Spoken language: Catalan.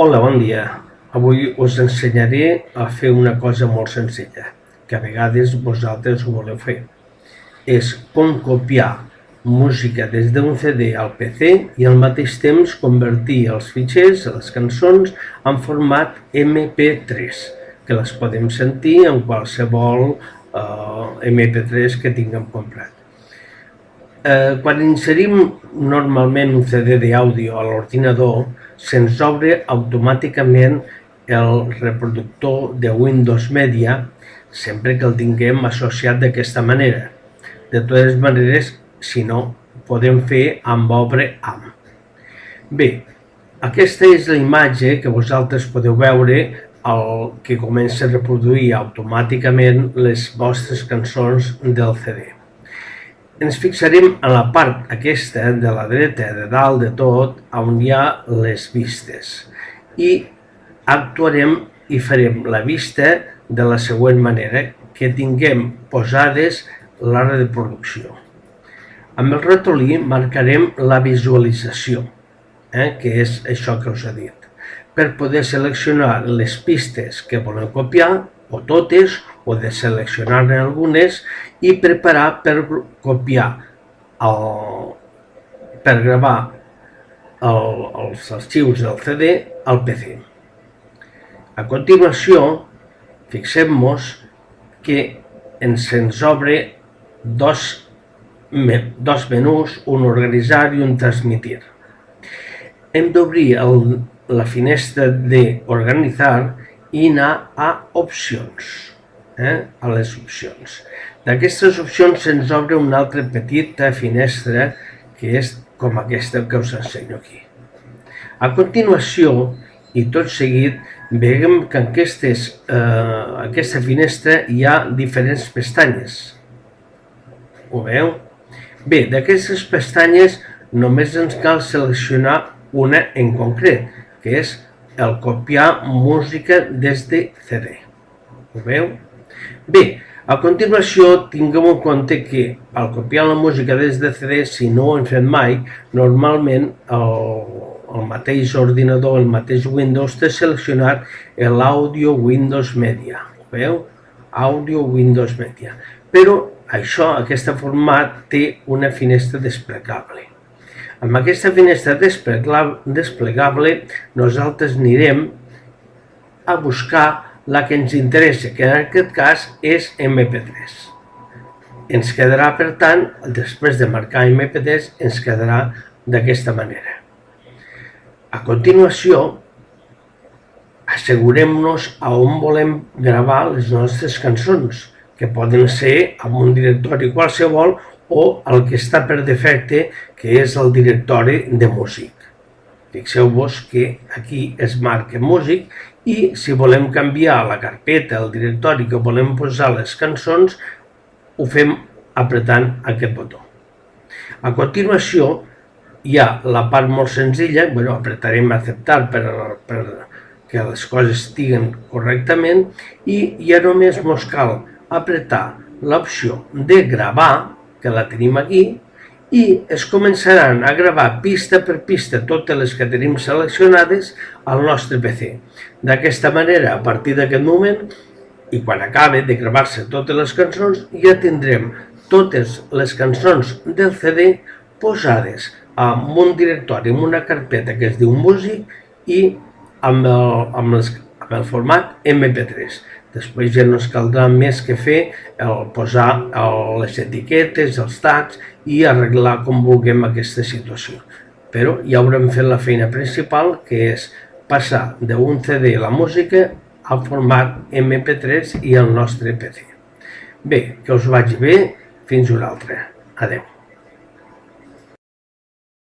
Hola, bon dia. Avui us ensenyaré a fer una cosa molt senzilla, que a vegades vosaltres ho voleu fer. És com copiar música des d'un CD al PC i al mateix temps convertir els fitxers, les cançons, en format MP3, que les podem sentir en qualsevol MP3 que tinguem comprat. Quan inserim normalment un CD d'àudio a l'ordinador, se'ns obre automàticament el reproductor de Windows Media sempre que el tinguem associat d'aquesta manera. De totes maneres, si no, podem fer amb Obre Amb. Bé, aquesta és la imatge que vosaltres podeu veure que comença a reproduir automàticament les vostres cançons del CD. Ens fixarem en la part aquesta de la dreta, de dalt de tot, on hi ha les vistes. I actuarem i farem la vista de la següent manera, que tinguem posades la reproducció. Amb el ratolí marcarem la visualització, que és això que us he dit, per poder seleccionar les pistes que volem copiar, o totes, o de seleccionar-ne algunes, i preparar per copiar, per gravar els arxius del CD al PC. A continuació, fixem-nos que ens obre dos menús, un organitzar i un transmitir. Hem d'obrir la finestra d'organitzar i anar a opcions, a les opcions. D'aquestes opcions se'ns obre una altra petita finestra que és com aquesta que us ensenyo aquí. A continuació, i tot seguit, veiem que en aquesta finestra hi ha diferents pestanyes. Ho veu? Bé, d'aquestes pestanyes només ens cal seleccionar una en concret, que és el copiar música des de CD. Ho veu? Bé, a continuació tinguem en compte que al copiar la música des de CD, si no ho hem fet mai, normalment el mateix ordinador, el mateix Windows, té seleccionat l'Audio Windows Media. Ho veu? Audio Windows Media. Però aquest format té una finestra desplegable. Amb aquesta finestra desplegable nosaltres anirem a buscar la que ens interessa, que en aquest cas és MP3. Ens quedarà, per tant, després de marcar MP3, ens quedarà d'aquesta manera. A continuació, assegurem-nos a on volem gravar les nostres cançons, que poden ser en un directori qualsevol o el que està per defecte, que és el directori de músic. Fixeu-vos que aquí es marca músic i si volem canviar la carpeta, el directori que volem posar les cançons, ho fem apretant aquest botó. A continuació hi ha la part molt senzilla, apretarem acceptar per que les coses estiguen correctament i ja només ens cal apretar l'opció de gravar, que la tenim aquí, i es començaran a gravar pista per pista totes les que tenim seleccionades al nostre PC. D'aquesta manera, a partir d'aquest moment, i quan acabe de gravar-se totes les cançons, ja tindrem totes les cançons del CD posades en un directori, en una carpeta que es diu músic i amb el format MP3. Després ja no ens caldrà més que fer posar les etiquetes, els tags i arreglar com vulguem aquesta situació. Però ja haurem fet la feina principal, que és passar d'un CD la música al format MP3 i al nostre PC. Bé, que us vagi bé, fins una altra. Adeu.